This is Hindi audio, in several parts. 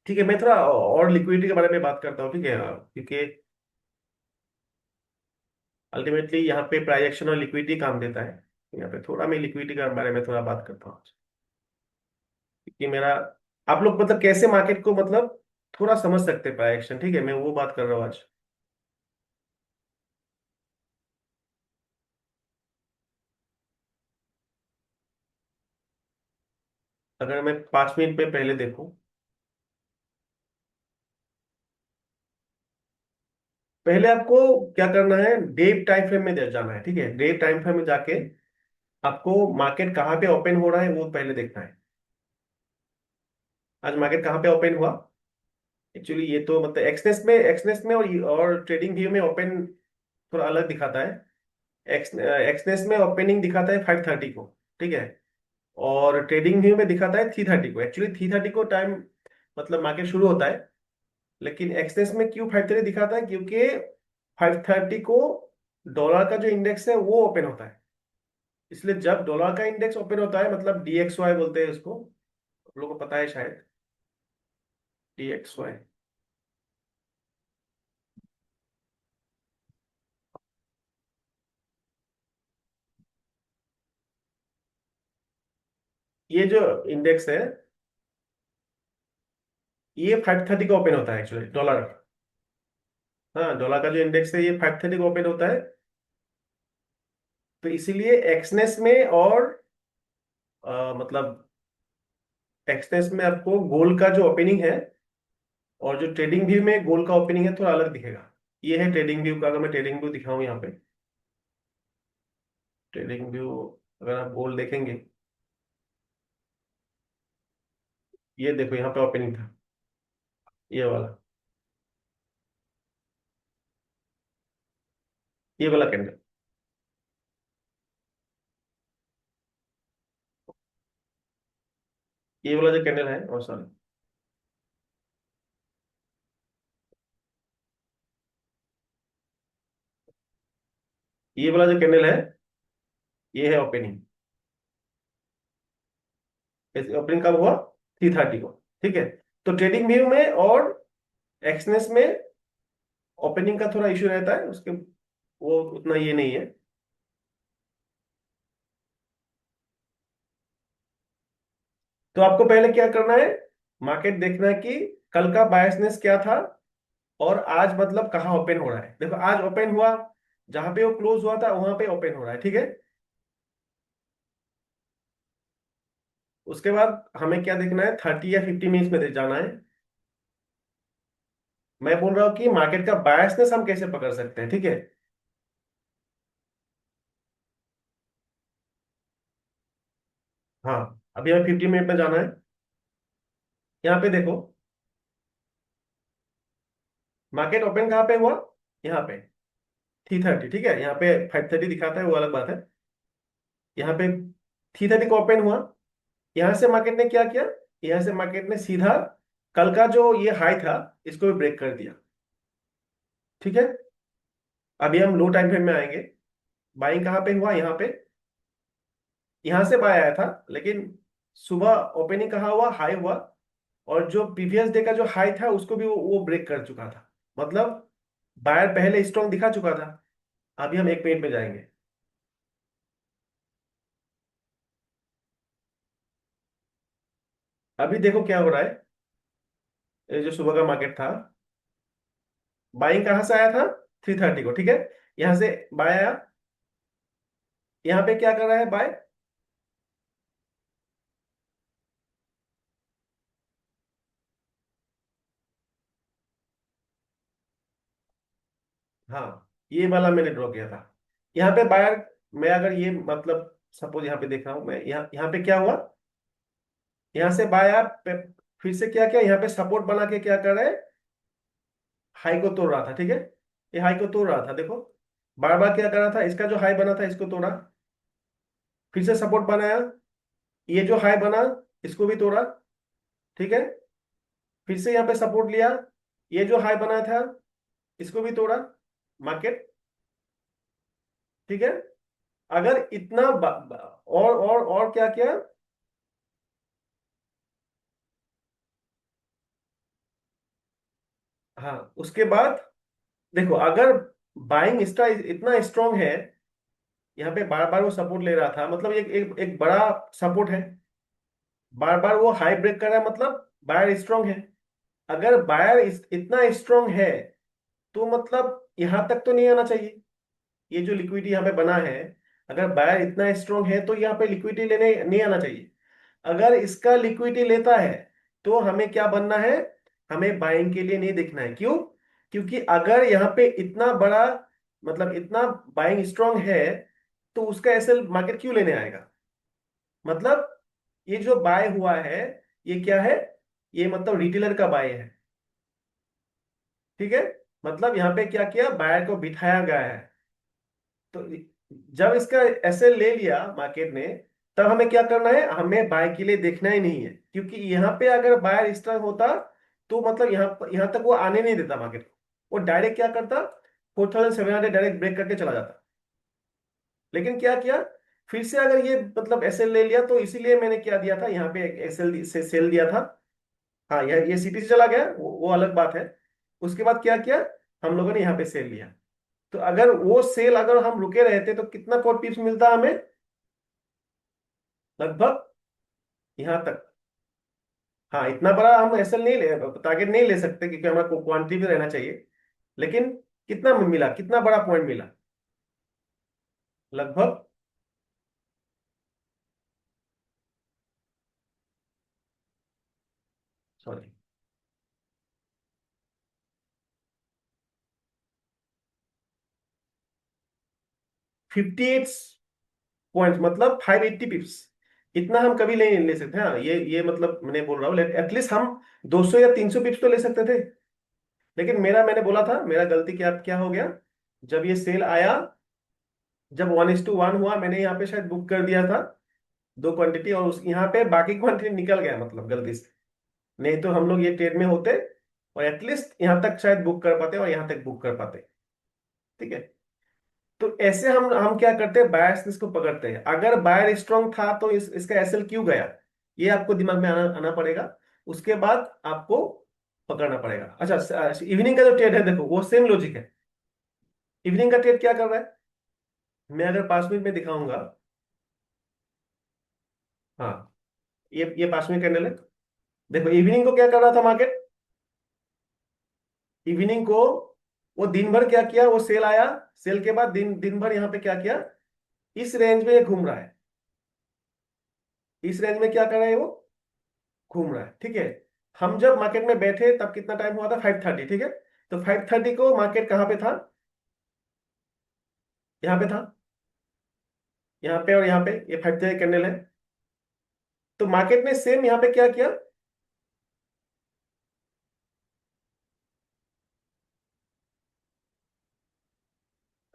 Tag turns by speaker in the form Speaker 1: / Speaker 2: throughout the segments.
Speaker 1: ठीक है, मैं थोड़ा और लिक्विडिटी के बारे में बात करता हूँ, ठीक है, क्योंकि अल्टीमेटली यहाँ पे प्राइस एक्शन और लिक्विडिटी काम देता है। यहाँ पे थोड़ा मैं लिक्विडिटी के बारे में थोड़ा बात करता हूँ, क्योंकि मेरा आप लोग मतलब कैसे मार्केट को मतलब थोड़ा समझ सकते हैं प्राइस एक्शन, ठीक है, मैं वो बात कर रहा हूँ आज। अगर मैं 5 मिनट पे पहले देखूं, पहले आपको क्या करना है, डे टाइम फ्रेम में जाना है, ठीक है, डे टाइम फ्रेम में जाके आपको मार्केट कहाँ पे ओपन हो रहा है वो पहले देखना है। आज मार्केट कहाँ पे ओपन हुआ, एक्चुअली ये तो मतलब एक्सनेस में और ट्रेडिंग व्यू में ओपन थोड़ा अलग दिखाता है। एक्सनेस में ओपनिंग दिखाता है 5:30 को, ठीक है, और ट्रेडिंग व्यू में दिखाता है 3:30 को। एक्चुअली 3:30 को टाइम मतलब मार्केट शुरू होता है, लेकिन एक्सनेस में क्यों 5:30 दिखाता है, क्योंकि 5:30 को डॉलर का जो इंडेक्स है वो ओपन होता है। इसलिए जब डॉलर का इंडेक्स ओपन होता है, मतलब DXY बोलते हैं उसको, आप लोगों को पता है शायद, DXY। ये जो इंडेक्स है, ये 5:30 को ओपन होता है एक्चुअली डॉलर। हाँ, डॉलर का जो इंडेक्स है ये 5:30 को ओपन होता है। तो इसीलिए एक्सनेस में और मतलब एक्सनेस में आपको गोल्ड का जो ओपनिंग है और जो ट्रेडिंग व्यू में गोल्ड का ओपनिंग है थोड़ा अलग दिखेगा। ये है ट्रेडिंग व्यू का, अगर मैं ट्रेडिंग व्यू दिखाऊं यहाँ पे, ट्रेडिंग व्यू, अगर आप गोल्ड देखेंगे, ये देखो यहाँ पे ओपनिंग था, ये वाला, ये वाला कैंडल, ये वाला जो कैंडल है, और सॉरी, ये वाला जो कैंडल है, ये है ओपनिंग। ओपनिंग कब हुआ, 3:30 को, ठीक है। तो ट्रेडिंग व्यू में और एक्सनेस में ओपनिंग का थोड़ा इशू रहता है उसके, वो उतना ये नहीं है। तो आपको पहले क्या करना है, मार्केट देखना है कि कल का बायसनेस क्या था, और आज मतलब कहाँ ओपन हो रहा है। देखो आज ओपन हुआ, जहां पे वो क्लोज हुआ था वहां पे ओपन हो रहा है, ठीक है। उसके बाद हमें क्या देखना है, 30 या 50 मिनट्स में जाना है। मैं बोल रहा हूँ कि मार्केट का बायसनेस हम कैसे पकड़ सकते हैं, ठीक है। हाँ, अभी हमें 50 मिनट में जाना है। यहाँ पे देखो, मार्केट ओपन कहाँ पे हुआ, यहाँ पे 3:30, ठीक है, यहाँ पे 5:30 दिखाता है वो अलग बात है। यहाँ पे 3:30 को ओपन हुआ, यहाँ से मार्केट ने क्या किया, यहाँ से मार्केट ने सीधा कल का जो ये हाई था इसको भी ब्रेक कर दिया, ठीक है। अभी हम लो टाइम फ्रेम में आएंगे। बाइंग कहाँ पे हुआ, यहाँ पे, यहाँ से बाय आया था, लेकिन सुबह ओपनिंग कहाँ हुआ, हाई हुआ, और जो प्रीवियस डे का जो हाई था उसको भी वो ब्रेक कर चुका था। मतलब बायर पहले स्ट्रॉन्ग दिखा चुका था। अभी हम 1 मिनट में जाएंगे। अभी देखो क्या हो रहा है, ये जो सुबह का मार्केट था, बाइंग कहाँ से आया था, 3:30 को, ठीक है, यहाँ से बाय आया। यहाँ पे क्या कर रहा है, बाय। हाँ, ये वाला मैंने ड्रॉ किया था। यहाँ पे बायर, मैं अगर ये मतलब सपोज यहाँ पे देख रहा हूँ मैं, यहाँ यहाँ पे क्या हुआ, यहाँ से बायर फिर से क्या किया, यहाँ पे सपोर्ट बना के क्या कर रहा है, हाई को तोड़ रहा था, ठीक है। ये हाई को तोड़ रहा था, देखो बार बार क्या कर रहा था, इसका जो हाई बना था इसको तोड़ा, फिर से सपोर्ट बनाया, ये जो हाई बना इसको भी तोड़ा, ठीक है, फिर से यहाँ पे सपोर्ट लिया, ये जो हाई बना था इसको भी तोड़ा मार्केट, ठीक है। अगर इतना और क्या किया, हाँ, उसके बाद देखो, अगर बाइंग इसका इतना स्ट्रांग है, यहाँ पे बार बार वो सपोर्ट ले रहा था, मतलब एक बड़ा सपोर्ट है, बार बार वो हाई ब्रेक कर रहा है, मतलब बायर स्ट्रांग है। अगर बायर इतना स्ट्रांग है, तो मतलब यहां तक तो नहीं आना चाहिए। ये जो लिक्विडिटी यहाँ पे बना है, अगर बायर इतना स्ट्रांग है तो यहाँ पे लिक्विडिटी लेने नहीं आना चाहिए। अगर इसका लिक्विडिटी लेता है, तो हमें क्या बनना है, हमें बाइंग के लिए नहीं देखना है। क्यों? क्योंकि अगर यहाँ पे इतना बड़ा, मतलब इतना बाइंग स्ट्रांग है, तो उसका एसएल मार्केट क्यों लेने आएगा? मतलब ये जो बाय हुआ है, ये क्या है? ये मतलब रिटेलर का बाय है। ठीक है, मतलब यहाँ पे क्या किया, बायर को बिठाया गया है। तो जब इसका एसएल ले लिया मार्केट ने, तब हमें क्या करना है, हमें बाय के लिए देखना ही नहीं है। क्योंकि यहाँ पे अगर बायर स्ट्रांग होता, तो मतलब यहाँ तक वो आने नहीं देता मार्केट को। वो डायरेक्ट क्या करता, 4700 डायरेक्ट ब्रेक करके चला जाता। लेकिन क्या किया, फिर से अगर ये मतलब एसएल ले लिया, तो इसीलिए मैंने क्या दिया था, यहाँ पे एसएल से सेल दिया था। हाँ, ये सीटी से चला गया, वो अलग बात है। उसके बाद क्या किया, हम लोगों ने यहाँ पे सेल लिया। तो अगर वो सेल, अगर हम रुके रहते, तो कितना कॉट पिप्स मिलता हमें? लगभग यहां तक। हाँ, इतना बड़ा हम एसएल नहीं ले, टारगेट नहीं ले सकते, क्योंकि हमारा क्वांटिटी भी रहना चाहिए। लेकिन कितना मिला, कितना बड़ा पॉइंट मिला? लगभग, सॉरी, 58 पॉइंट, मतलब 580 पिप्स। इतना हम कभी नहीं ले सकते। हाँ, ये मतलब मैंने बोल रहा हूँ, एटलीस्ट हम 200 या 300 पिप्स तो ले सकते थे। लेकिन मैंने बोला था, मेरा गलती क्या क्या हो गया, जब ये सेल आया, जब 1:1 हुआ, मैंने यहाँ पे शायद बुक कर दिया था दो क्वांटिटी, और उस यहाँ पे बाकी क्वांटिटी निकल गया, मतलब गलती से। नहीं तो हम लोग ये ट्रेड में होते, और एटलीस्ट यहाँ तक शायद बुक कर पाते, और यहाँ तक बुक कर पाते। ठीक है, तो ऐसे हम क्या करते हैं, बायर्स इसको पकड़ते हैं। अगर बायर स्ट्रांग था, तो इसका एसएल क्यों गया, ये आपको दिमाग में आना आना पड़ेगा। उसके बाद आपको पकड़ना पड़ेगा। अच्छा, इवनिंग का जो ट्रेड है, देखो वो सेम लॉजिक है। इवनिंग का ट्रेड क्या कर रहा है, मैं अगर 5 मिनट में दिखाऊंगा। हाँ, ये 5 मिनट कैंडल है। देखो इवनिंग को क्या कर रहा था मार्केट, इवनिंग को वो दिन भर क्या किया, वो सेल आया, सेल के बाद दिन दिन भर यहाँ पे क्या किया, इस रेंज में ये घूम रहा है। इस रेंज में क्या कर रहा है वो, घूम रहा है। ठीक है, हम जब मार्केट में बैठे, तब कितना टाइम हुआ था, 5:30। ठीक है, तो 5:30 को मार्केट कहाँ पे था, यहाँ पे था, यहाँ पे, और यहाँ पे ये 5:30 कैंडल है। तो मार्केट ने सेम यहाँ पे क्या किया।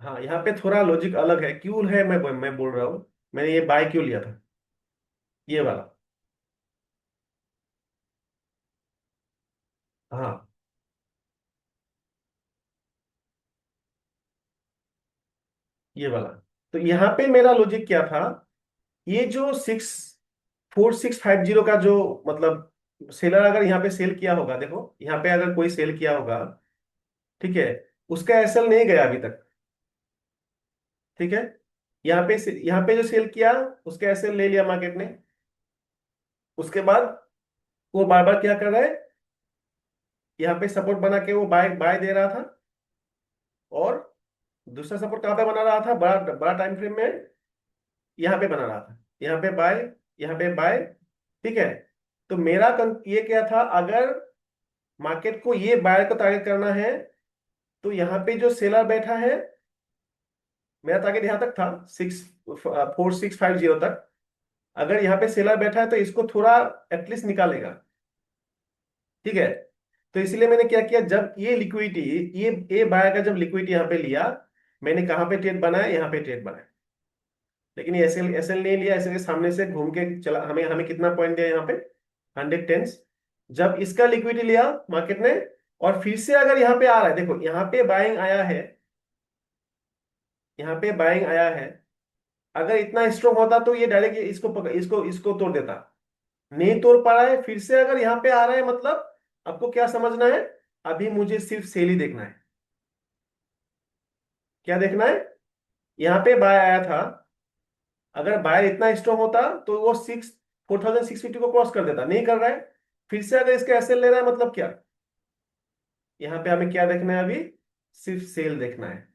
Speaker 1: हाँ, यहाँ पे थोड़ा लॉजिक अलग है, क्यों है, मैं बोल रहा हूँ, मैंने ये बाय क्यों लिया था, ये वाला। हाँ, ये वाला। तो यहाँ पे मेरा लॉजिक क्या था, ये जो 4650 का जो, मतलब सेलर अगर यहाँ पे सेल किया होगा, देखो यहाँ पे अगर कोई सेल किया होगा, ठीक है, उसका एसएल नहीं गया अभी तक। ठीक है, यहाँ पे जो सेल किया, उसका एसएल ले लिया मार्केट ने। उसके बाद वो बार बार क्या कर रहा है, यहाँ पे सपोर्ट बना के वो बाय बाय दे रहा था। और दूसरा सपोर्ट कहाँ पे बना रहा था, बड़ा बड़ा टाइम फ्रेम में, यहाँ पे बना रहा था, यहाँ पे बाय, यहाँ पे बाय। ठीक है, तो मेरा ये क्या था, अगर मार्केट को ये बायर को टारगेट करना है, तो यहाँ पे जो सेलर बैठा है, मेरा टारगेट यहाँ तक था, 4650 तक। अगर यहाँ पे सेलर बैठा है, तो इसको थोड़ा एटलीस्ट निकालेगा। ठीक है, तो इसलिए मैंने क्या किया, जब ये लिक्विडिटी, ये बायर का जब लिक्विडिटी यहाँ पे लिया, मैंने कहाँ पे ट्रेड बनाया, यहाँ पे ट्रेड बनाया। लेकिन ये एसएल एसएल नहीं लिया, एसएल के सामने से घूम के चला, हमें हमें कितना पॉइंट दिया यहाँ पे, 110। जब इसका लिक्विडिटी लिया मार्केट ने, और फिर से अगर यहाँ पे आ रहा है, देखो यहाँ पे बाइंग आया है, यहाँ पे बाइंग आया है। अगर इतना स्ट्रॉन्ग होता, तो ये डायरेक्ट इसको तोड़ देता। नहीं तोड़ पा रहा है, फिर से अगर यहाँ पे आ रहा है, मतलब आपको क्या समझना है, अभी मुझे सिर्फ सेल ही देखना है। क्या देखना है? यहाँ पे बाय आया था, अगर बायर इतना स्ट्रांग होता तो वो 4650 को क्रॉस कर देता, नहीं कर रहा है। फिर से अगर इसका एसएल ले रहा है, मतलब क्या? यहाँ पे हमें क्या देखना है अभी? सिर्फ सेल देखना है।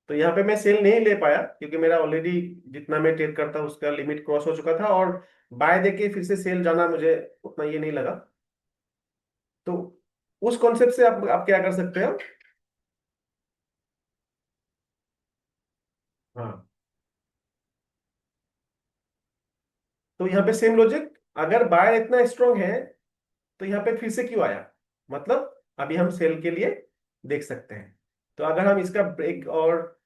Speaker 1: तो यहाँ पे मैं सेल नहीं ले पाया क्योंकि मेरा ऑलरेडी जितना मैं ट्रेड करता उसका लिमिट क्रॉस हो चुका था, और बाय देके फिर से सेल जाना मुझे उतना ये नहीं लगा। तो उस कॉन्सेप्ट से आप क्या कर सकते हो? हाँ, तो यहाँ पे सेम लॉजिक, अगर बाय इतना स्ट्रांग है तो यहाँ पे फिर से क्यों आया, मतलब अभी हम सेल के लिए देख सकते हैं। तो अगर हम इसका ब्रेक और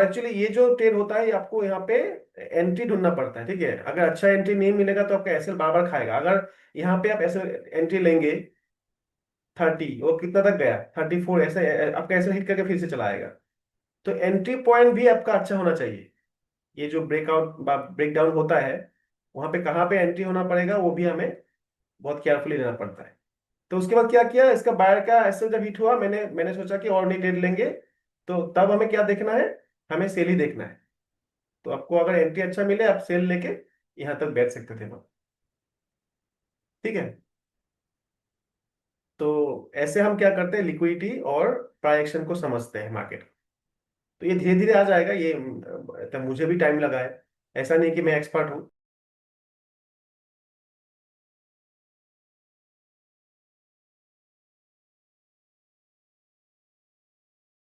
Speaker 1: एक्चुअली ये जो ट्रेड होता है ये आपको यहाँ पे एंट्री ढूंढना पड़ता है, ठीक है। अगर अच्छा एंट्री नहीं मिलेगा तो आपका एसएल बार बार खाएगा। अगर यहाँ पे आप एसएल एंट्री लेंगे 30, वो कितना तक गया 34, ऐसे आपका एसएल हिट करके फिर से चला आएगा। तो एंट्री पॉइंट भी आपका अच्छा होना चाहिए। ये जो ब्रेकआउट ब्रेक डाउन होता है, वहां पे कहाँ पे एंट्री होना पड़ेगा वो भी हमें बहुत केयरफुली लेना पड़ता है। तो उसके बाद क्या किया, इसका बायर का एसएल जब हिट हुआ, मैंने सोचा कि और नहीं ट्रेड लेंगे। तो तब हमें क्या देखना है? हमें सेल ही देखना है। तो आपको अगर एंट्री अच्छा मिले आप सेल लेके यहां तक बैठ सकते थे वहां। ठीक है। तो ऐसे हम क्या करते हैं, लिक्विडिटी और प्राइस एक्शन को समझते हैं मार्केट। तो ये धीरे धीरे आ जाएगा ये, तब मुझे भी टाइम लगा है। ऐसा नहीं कि मैं एक्सपर्ट हूँ।